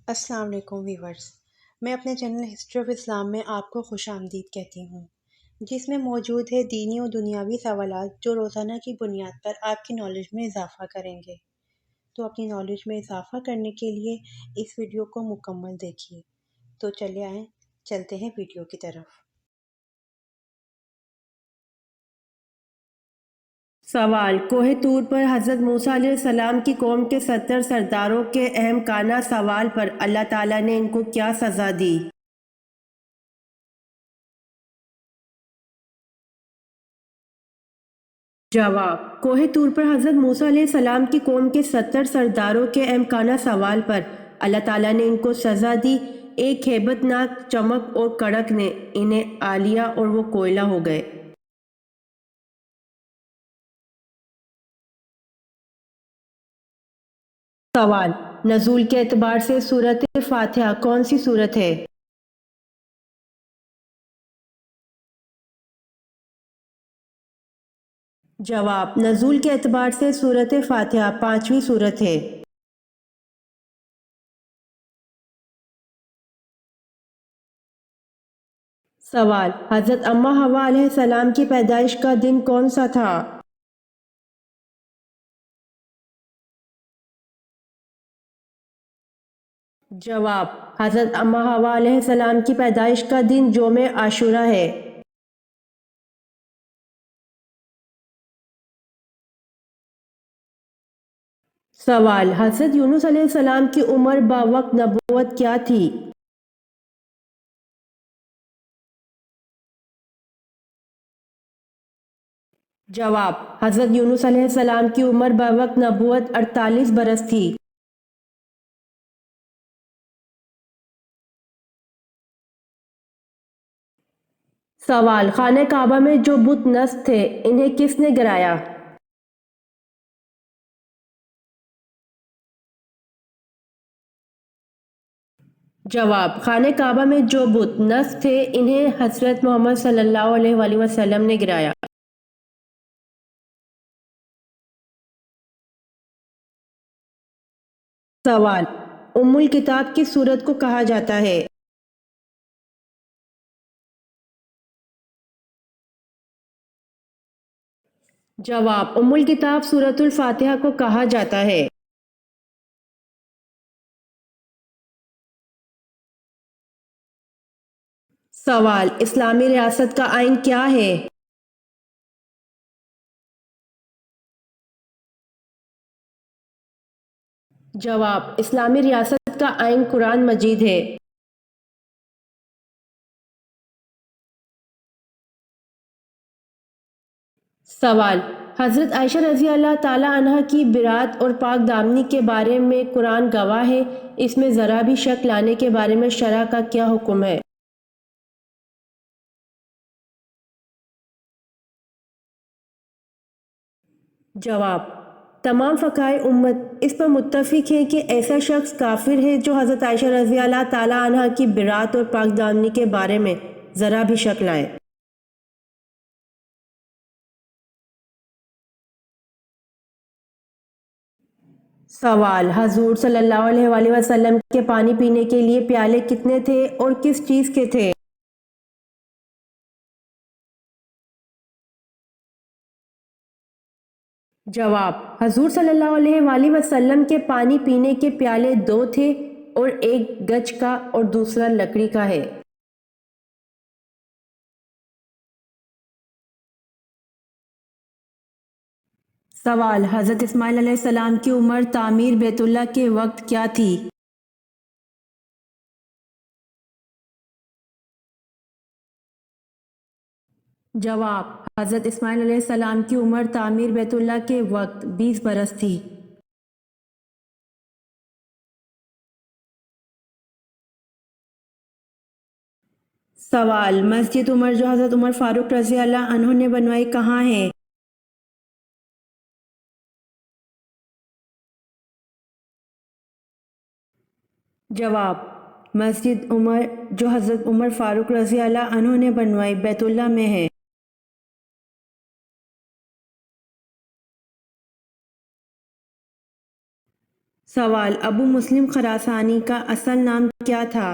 السلام علیکم ویورز، میں اپنے چینل ہسٹری آف اسلام میں آپ کو خوش آمدید کہتی ہوں، جس میں موجود ہے دینی و دنیاوی سوالات جو روزانہ کی بنیاد پر آپ کی نالج میں اضافہ کریں گے۔ تو اپنی نالج میں اضافہ کرنے کے لیے اس ویڈیو کو مکمل دیکھیے۔ تو چلے آئیں، چلتے ہیں ویڈیو کی طرف۔ سوال: کوہ طور پر حضرت موسیٰ علیہ السلام کی قوم کے 70 سرداروں کے احمقانہ سوال پر اللہ تعالیٰ نے ان کو کیا سزا دی؟ جواب: کوہ طور پر حضرت موسیٰ علیہ السلام کی قوم کے 70 سرداروں کے احمقانہ سوال پر اللہ تعالیٰ نے ان کو سزا دی۔ ایک ہیبت ناک چمک اور کڑک نے انہیں آ لیا اور وہ کوئلہ ہو گئے۔ سوال: نزول کے اعتبار سے سورۃ فاتحہ کون سی سورت ہے؟ جواب: نزول کے اعتبار سے سورۃ فاتحہ 5ویں سورت ہے۔ سوال: حضرت اماں حوا علیہ السلام کی پیدائش کا دن کون سا تھا؟ جواب: حضرت اماں حوا علیہ السلام کی پیدائش کا دن یوم عاشوراء ہے۔ سوال: حضرت یونس علیہ السلام کی عمر باوقت نبوت کیا تھی؟ جواب: حضرت یونس علیہ السلام کی عمر باوقت نبوت 48 برس تھی۔ سوال: خانہ کعبہ میں جو بت نصب تھے انہیں کس نے گرایا؟ جواب: خانہ کعبہ میں جو بت نصب تھے انہیں حضرت محمد صلی اللہ علیہ وآلہ وسلم نے گرایا۔ سوال: ام الکتاب کس سورت کو کہا جاتا ہے؟ جواب: ام الکتاب سورۃ الفاتحہ کو کہا جاتا ہے۔ سوال: اسلامی ریاست کا آئین کیا ہے؟ جواب: اسلامی ریاست کا آئین قرآن مجید ہے۔ سوال: حضرت عائشہ رضی اللہ تعالیٰ عنہ کی برات اور پاک دامنی کے بارے میں قرآن گواہ ہے، اس میں ذرا بھی شک لانے کے بارے میں شرع کا کیا حکم ہے؟ جواب: تمام فقہائے امت اس پر متفق ہیں کہ ایسا شخص کافر ہے جو حضرت عائشہ رضی اللہ تعالیٰ عنہ کی برات اور پاک دامنی کے بارے میں ذرا بھی شک لائے۔ سوال: حضور صلی اللہ علیہ وآلہ وسلم کے پانی پینے کے لیے پیالے کتنے تھے اور کس چیز کے تھے؟ جواب: حضور صلی اللہ علیہ وآلہ وسلم کے پانی پینے کے پیالے 2 تھے اور ایک گچ کا اور دوسرا لکڑی کا ہے۔ سوال: حضرت اسماعیل علیہ السلام کی عمر تعمیر بیت اللہ کے وقت کیا تھی؟ جواب: حضرت اسماعیل علیہ السلام کی عمر تعمیر بیت اللہ کے وقت 20 برس تھی۔ سوال: مسجد عمر جو حضرت عمر فاروق رضی اللہ عنہ نے بنوائی کہاں ہے؟ جواب: مسجد عمر جو حضرت عمر فاروق رضی اللہ عنہ نے بنوائی بیت اللہ میں ہے۔ سوال: ابو مسلم خراسانی کا اصل نام کیا تھا؟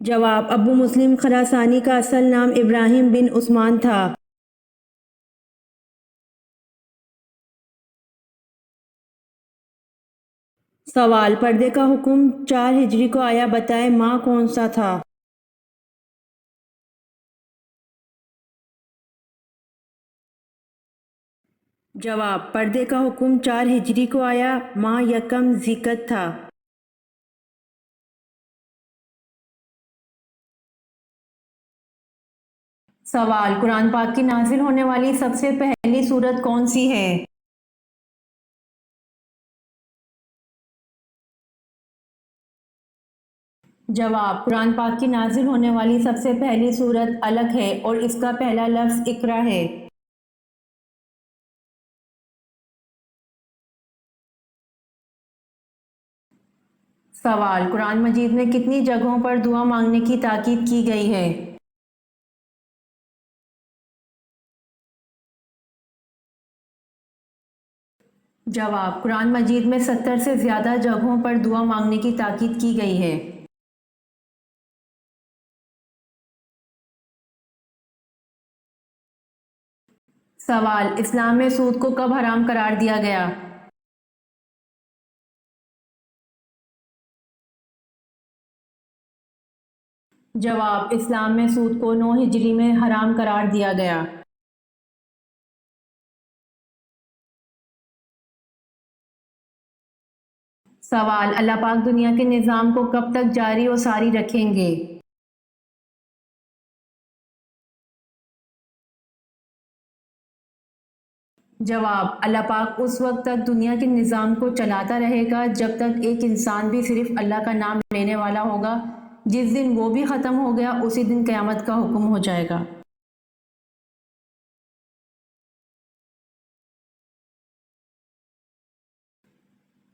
جواب: ابو مسلم خراسانی کا اصل نام ابراہیم بن عثمان تھا۔ سوال: پردے کا حکم 4 ہجری کو آیا، بتائیں ماہ کون سا تھا؟ جواب: پردے کا حکم 4 ہجری کو آیا، ماہ یکم ذی القعدہ تھا۔ سوال: قرآن پاک کی نازل ہونے والی سب سے پہلی سورت کون سی ہے؟ جواب: قرآن پاک کی نازل ہونے والی سب سے پہلی سورت علق ہے اور اس کا پہلا لفظ اقرا ہے۔ سوال: قرآن مجید میں کتنی جگہوں پر دعا مانگنے کی تاکید کی گئی ہے؟ جواب: قرآن مجید میں 70 سے زیادہ جگہوں پر دعا مانگنے کی تاکید کی گئی ہے۔ سوال: اسلام میں سود کو کب حرام قرار دیا گیا؟ جواب: اسلام میں سود کو 9 ہجری میں حرام قرار دیا گیا۔ سوال: اللہ پاک دنیا کے نظام کو کب تک جاری و ساری رکھیں گے؟ جواب: اللہ پاک اس وقت تک دنیا کے نظام کو چلاتا رہے گا جب تک ایک انسان بھی صرف اللہ کا نام لینے والا ہوگا۔ جس دن وہ بھی ختم ہو گیا اسی دن قیامت کا حکم ہو جائے گا۔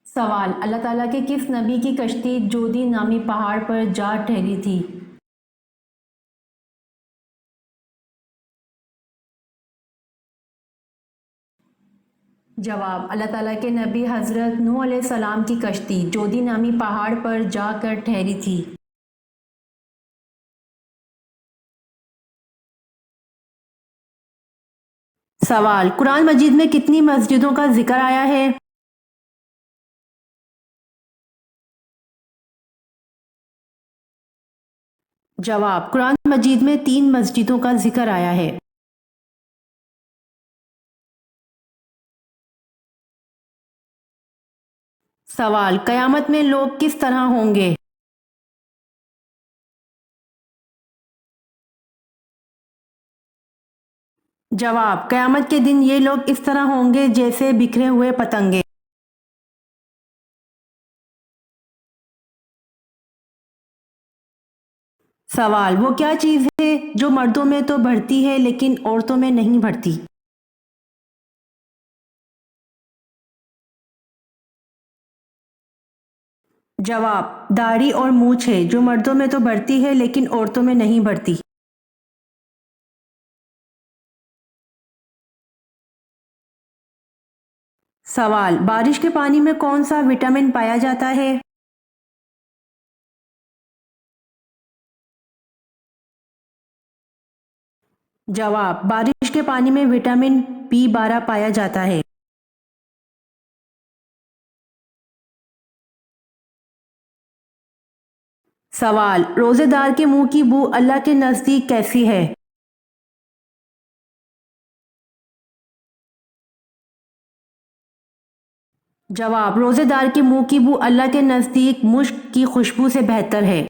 سوال: اللہ تعالیٰ کے کس نبی کی کشتی جودی نامی پہاڑ پر جا ٹھہری تھی؟ جواب: اللہ تعالیٰ کے نبی حضرت نوح علیہ السلام کی کشتی جودی نامی پہاڑ پر جا کر ٹھہری تھی۔ سوال: قرآن مجید میں کتنی مسجدوں کا ذکر آیا ہے؟ جواب: قرآن مجید میں 3 مسجدوں کا ذکر آیا ہے۔ سوال: قیامت میں لوگ کس طرح ہوں گے؟ جواب: قیامت کے دن یہ لوگ اس طرح ہوں گے جیسے بکھرے ہوئے پتنگے۔ سوال: وہ کیا چیز ہے جو مردوں میں تو بڑھتی ہے لیکن عورتوں میں نہیں بڑھتی؟ جواب: داڑھی اور مونچھ ہے جو مردوں میں تو بڑھتی ہے لیکن عورتوں میں نہیں بڑھتی۔ سوال: بارش کے پانی میں کون سا وٹامن پایا جاتا ہے؟ جواب: بارش کے پانی میں وٹامن B12 پایا جاتا ہے۔ سوال: روزے دار کے منہ کی بو اللہ کے نزدیک کیسی ہے؟ جواب: روزے دار کے منہ کی بو اللہ کے نزدیک مشک کی خوشبو سے بہتر ہے۔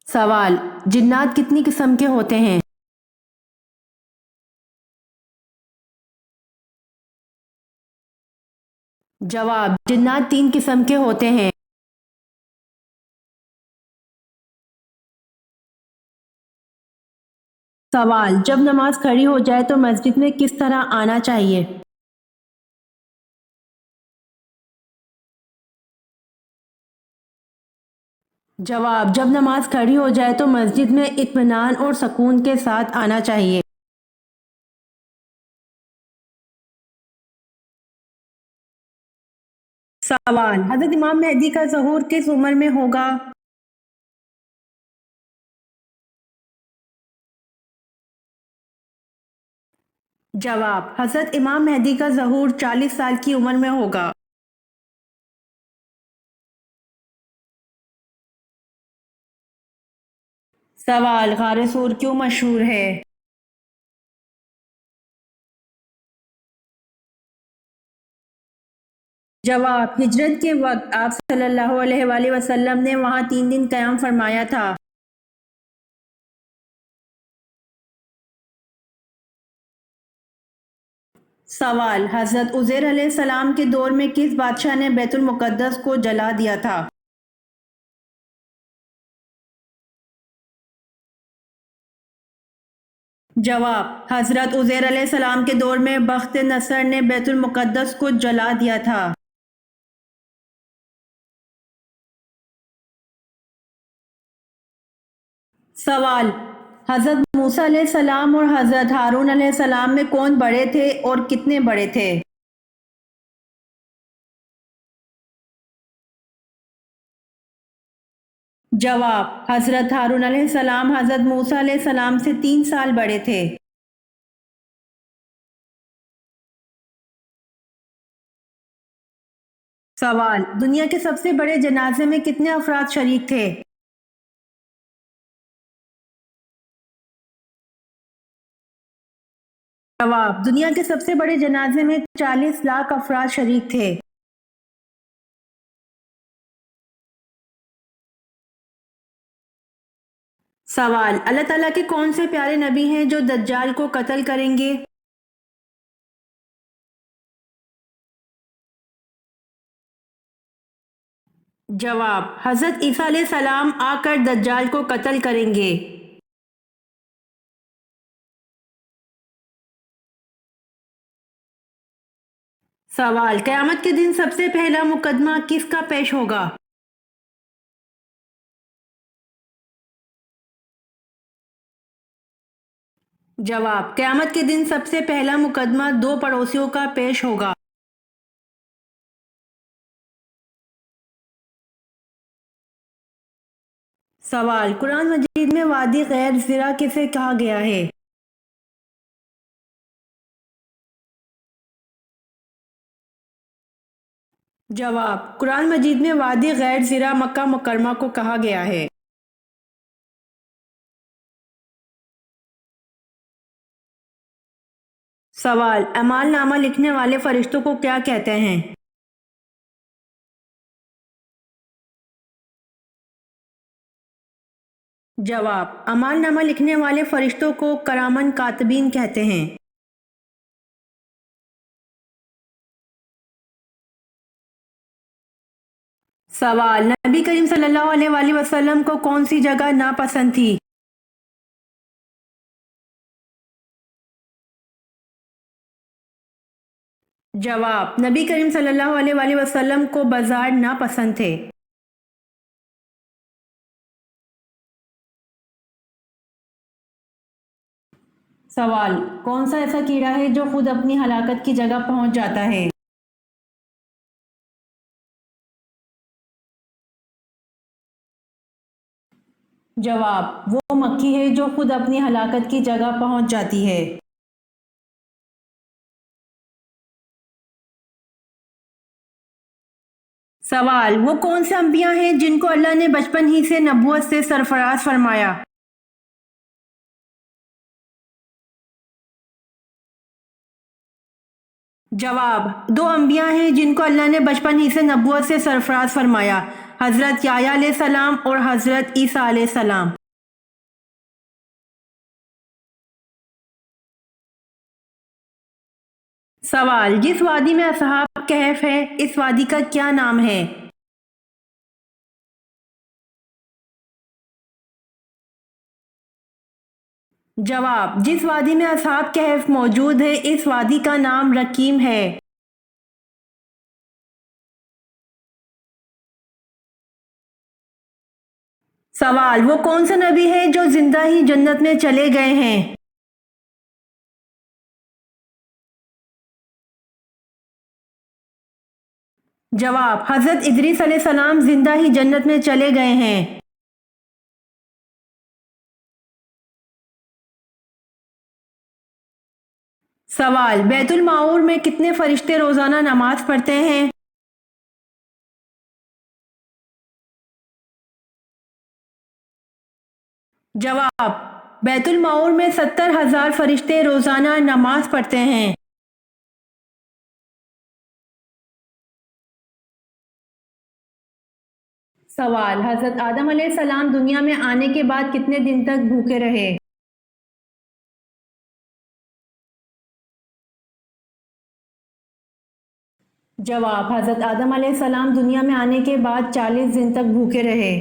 سوال: جنات کتنی قسم کے ہوتے ہیں؟ جواب: جنات 3 قسم کے ہوتے ہیں۔ سوال: جب نماز کھڑی ہو جائے تو مسجد میں کس طرح آنا چاہیے؟ جواب: جب نماز کھڑی ہو جائے تو مسجد میں اطمینان اور سکون کے ساتھ آنا چاہیے۔ سوال: حضرت امام مہدی کا ظہور کس عمر میں ہوگا؟ جواب: حضرت امام مہدی کا ظہور 40 سال کی عمر میں ہوگا۔ سوال: غار سور کیوں مشہور ہے؟ جواب: ہجرت کے وقت آپ صلی اللہ علیہ وآلہ وسلم نے وہاں 3 دن قیام فرمایا تھا۔ سوال: حضرت عزیر علیہ السلام کے دور میں کس بادشاہ نے بیت المقدس کو جلا دیا تھا؟ جواب: حضرت عزیر علیہ السلام کے دور میں بخت نصر نے بیت المقدس کو جلا دیا تھا۔ سوال: حضرت موسیٰ علیہ السلام اور حضرت ہارون علیہ السلام میں کون بڑے تھے اور کتنے بڑے تھے؟ جواب: حضرت ہارون علیہ السلام حضرت موسیٰ علیہ السلام سے 3 سال بڑے تھے۔ سوال: دنیا کے سب سے بڑے جنازے میں کتنے افراد شریک تھے؟ جواب: دنیا کے سب سے بڑے جنازے میں 40 لاکھ افراد شریک تھے۔ سوال: اللہ تعالیٰ کے کون سے پیارے نبی ہیں جو دجال کو قتل کریں گے؟ جواب: حضرت عیسیٰ علیہ السلام آ کر دجال کو قتل کریں گے۔ سوال: قیامت کے دن سب سے پہلا مقدمہ کس کا پیش ہوگا؟ جواب: قیامت کے دن سب سے پہلا مقدمہ 2 پڑوسیوں کا پیش ہوگا۔ سوال: قرآن مجید میں وادی غیر زرع کسے کہا گیا ہے؟ جواب: قرآن مجید میں وادی غیر زرع مکہ مکرمہ کو کہا گیا ہے۔ سوال: اعمال نامہ لکھنے والے فرشتوں کو کیا کہتے ہیں؟ جواب: اعمال نامہ لکھنے والے فرشتوں کو کرامن کاتبین کہتے ہیں۔ سوال: نبی کریم صلی اللہ علیہ وآلہ وسلم کو کون سی جگہ ناپسند تھی؟ جواب: نبی کریم صلی اللہ علیہ وآلہ وسلم کو بازار ناپسند تھے۔ سوال: کون سا ایسا کیڑا ہے جو خود اپنی ہلاکت کی جگہ پہنچ جاتا ہے؟ جواب: وہ مکھی ہے جو خود اپنی ہلاکت کی جگہ پہنچ جاتی ہے۔ سوال: وہ کون سے انبیاء ہیں جن کو اللہ نے بچپن ہی سے نبوت سے سرفراز فرمایا؟ جواب: 2 انبیاء ہیں جن کو اللہ نے بچپن ہی سے نبوت سے سرفراز فرمایا، حضرت یحییٰ علیہ السلام اور حضرت عیسیٰ علیہ السلام۔ سوال: جس وادی میں اصحاب کہف ہے اس وادی کا کیا نام ہے؟ جواب: جس وادی میں اصحاب کہف موجود ہے اس وادی کا نام رقیم ہے۔ سوال: وہ کون سے نبی ہیں جو زندہ ہی جنت میں چلے گئے ہیں؟ جواب: حضرت ادریس علیہ السلام زندہ ہی جنت میں چلے گئے ہیں۔ سوال: بیت المعمور میں کتنے فرشتے روزانہ نماز پڑھتے ہیں؟ جواب: بیت المعمور میں 70,000 فرشتے روزانہ نماز پڑھتے ہیں۔ سوال: حضرت آدم علیہ السلام دنیا میں آنے کے بعد کتنے دن تک بھوکے رہے؟ جواب: حضرت آدم علیہ السلام دنیا میں آنے کے بعد 40 دن تک بھوکے رہے۔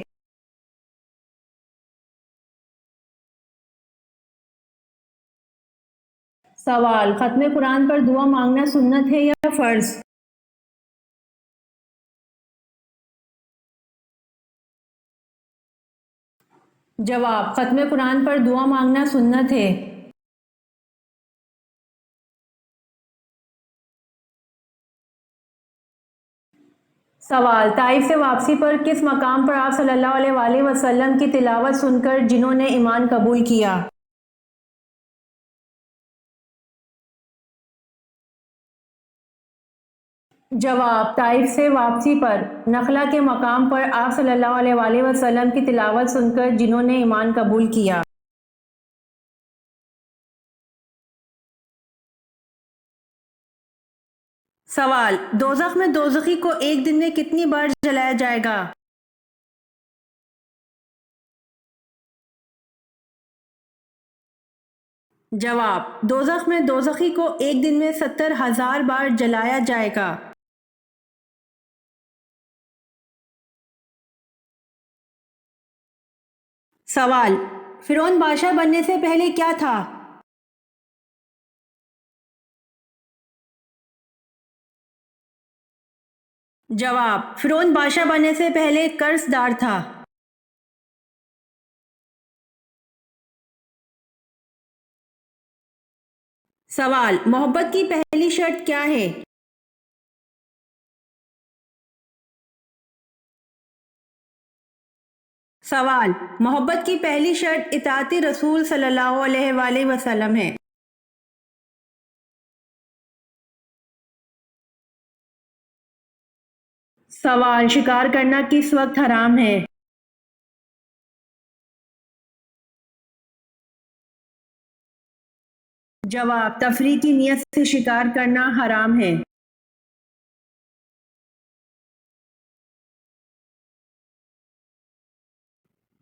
سوال: ختم قرآن پر دعا مانگنا سنت ہے یا فرض؟ جواب: ختم قرآن پر دعا مانگنا سنت ہے۔ سوال: طائف سے واپسی پر کس مقام پر آپ صلی اللہ علیہ وآلہ وسلم کی تلاوت سن کر جنہوں نے ایمان قبول کیا؟ جواب: طائف سے واپسی پر نخلا کے مقام پر آپ صلی اللہ علیہ وآلہ وسلم کی تلاوت سن کر جنہوں نے ایمان قبول کیا۔ سوال: دوزخ میں دوزخی کو ایک دن میں کتنی بار جلایا جائے گا؟ جواب: دوزخ میں دوزخی کو ایک دن میں 70,000 بار جلایا جائے گا۔ سوال: فرعون بادشاہ بننے سے پہلے کیا تھا؟ جواب: فرعون بادشاہ بننے سے پہلے قرض دار تھا۔ سوال: محبت کی پہلی شرط کیا ہے؟ سوال: محبت کی پہلی شرط اطاعت رسول صلی اللہ علیہ وآلہ وسلم ہے۔ سوال: شکار کرنا کس وقت حرام ہے؟ جواب: تفریح کی نیت سے شکار کرنا حرام ہے۔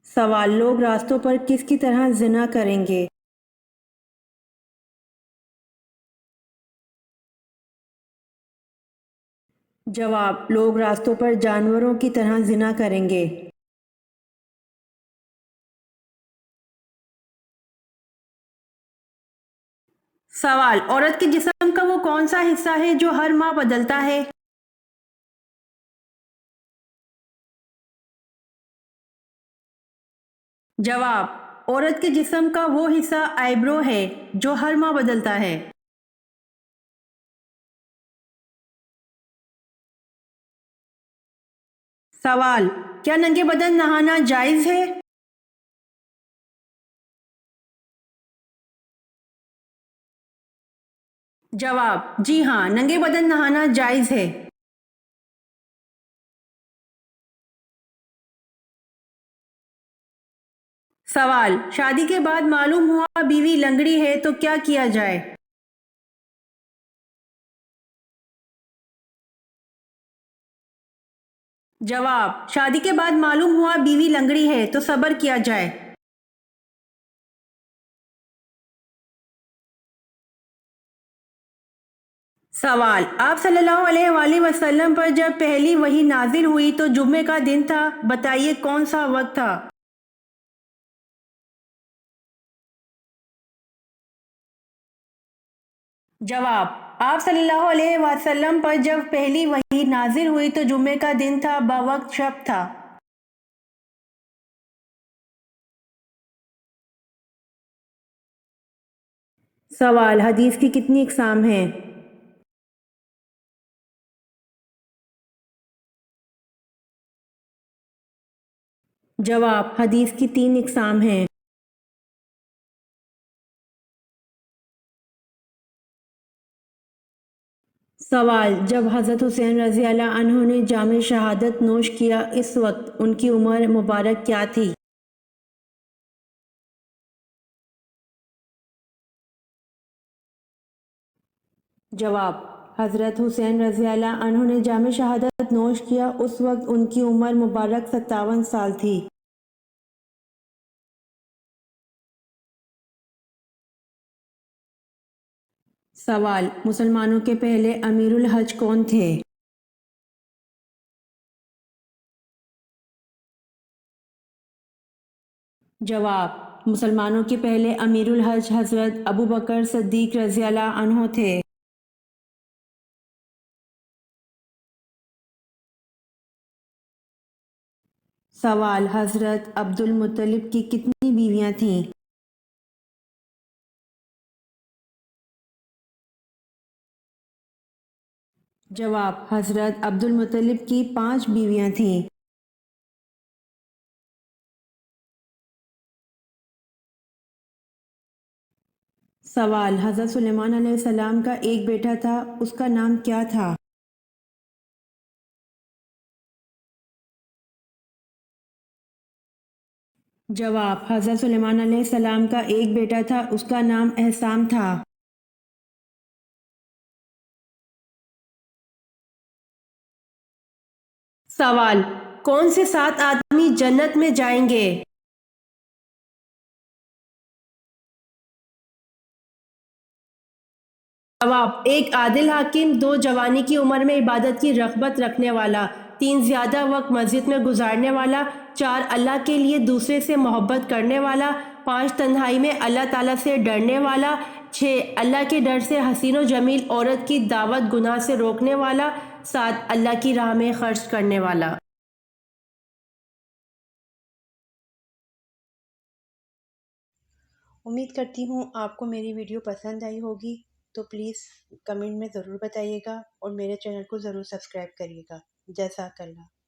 سوال: لوگ راستوں پر کس کی طرح زنا کریں گے؟ جواب: لوگ راستوں پر جانوروں کی طرح زنا کریں گے۔ سوال: عورت کے جسم کا وہ کون سا حصہ ہے جو ہر ماہ بدلتا ہے؟ جواب: عورت کے جسم کا وہ حصہ آئیبرو ہے جو ہر ماہ بدلتا ہے۔ سوال: کیا ننگے بدن نہانا جائز ہے؟ جواب: جی ہاں، ننگے بدن نہانا جائز ہے۔ سوال: شادی کے بعد معلوم ہوا بیوی لنگڑی ہے تو کیا کیا جائے؟ جواب: شادی کے بعد معلوم ہوا بیوی لنگڑی ہے تو صبر کیا جائے۔ سوال: آپ صلی اللہ علیہ وآلہ وسلم پر جب پہلی وحی نازل ہوئی تو جمعے کا دن تھا، بتائیے کون سا وقت تھا؟ جواب: آپ صلی اللہ علیہ وسلم پر جب پہلی وحی نازل ہوئی تو جمعے کا دن تھا، بوقت شب تھا۔ سوال: حدیث کی کتنی اقسام ہیں؟ جواب: حدیث کی 3 اقسام ہیں۔ سوال: جب حضرت حسین رضی اللہ عنہ نے جام شہادت نوش کیا اس وقت ان کی عمر مبارک کیا تھی؟ جواب: حضرت حسین رضی اللہ عنہ نے جام شہادت نوش کیا اس وقت ان کی عمر مبارک 57 سال تھی۔ سوال: مسلمانوں کے پہلے امیر الحج کون تھے؟ جواب: مسلمانوں کے پہلے امیر الحج حضرت ابوبکر صدیق رضی اللہ عنہ تھے۔ سوال: حضرت عبد المطلب کی کتنی بیویاں تھیں؟ جواب: حضرت عبد المطلب کی 5 بیویاں تھیں۔ سوال: حضرت سلیمان علیہ السلام کا ایک بیٹا تھا، اس کا نام کیا تھا؟ جواب: حضرت سلیمان علیہ السلام کا ایک بیٹا تھا، اس کا نام احسام تھا۔ سوال: کون سے 7 آدمی جنت میں جائیں گے؟ جواب: 1 عادل حاکم، 2 جوانی کی عمر میں عبادت کی رغبت رکھنے والا، 3 زیادہ وقت مسجد میں گزارنے والا، 4 اللہ کے لیے دوسرے سے محبت کرنے والا، 5 تنہائی میں اللہ تعالیٰ سے ڈرنے والا، 6 اللہ کے ڈر سے حسین و جمیل عورت کی دعوت گناہ سے روکنے والا، 7 اللہ کی راہ میں خرچ کرنے والا۔ امید کرتی ہوں آپ کو میری ویڈیو پسند آئی ہوگی، تو پلیز کمنٹ میں ضرور بتائیے گا اور میرے چینل کو ضرور سبسکرائب کریے گا۔ جزاک اللہ۔